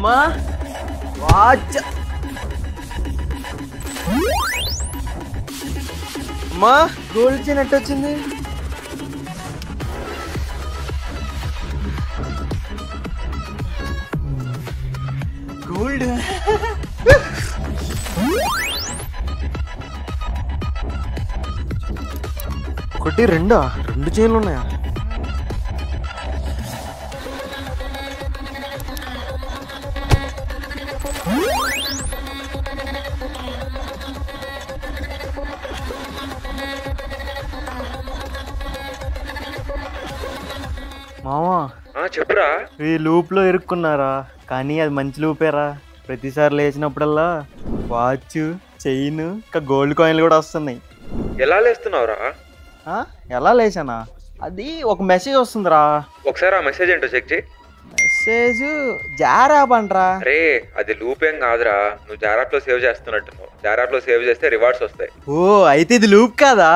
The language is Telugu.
మా వాచ్ మా గోల్డ్ చైన్ ఎట్ట వచ్చింది? గోల్డ్ ఒకటి రెండు చైన్లు ఉన్నాయా? మామా చెప్పురా. ఈ లూప్ లో ఇరుక్కున్నారా, కానీ అది మంచి లూపేరా. ప్రతిసారి లేచినప్పుడల్లా వాచ్, చైన్, ఇంకా గోల్డ్ కాయిన్లు కూడా వస్తున్నాయి. ఎలా లేస్తున్నావురా? ఎలా లేచానా? అది ఒక మెసేజ్ వస్తుందిరా. ఒకసారి ఆ మెసేజ్ ఏంటో చెక్ చేయి. మెసేజ్ జారాప్ అంటరా. అరే అది లూప్ ఏం కాదురా, నువ్వు జారాప్ లో సేవ్ చేస్తున్నట్టు. జారాప్ లో సేవ్ చేస్తే రివార్డ్స్ వస్తాయి. ఓ అయితే ఇది లూప్ కాదా?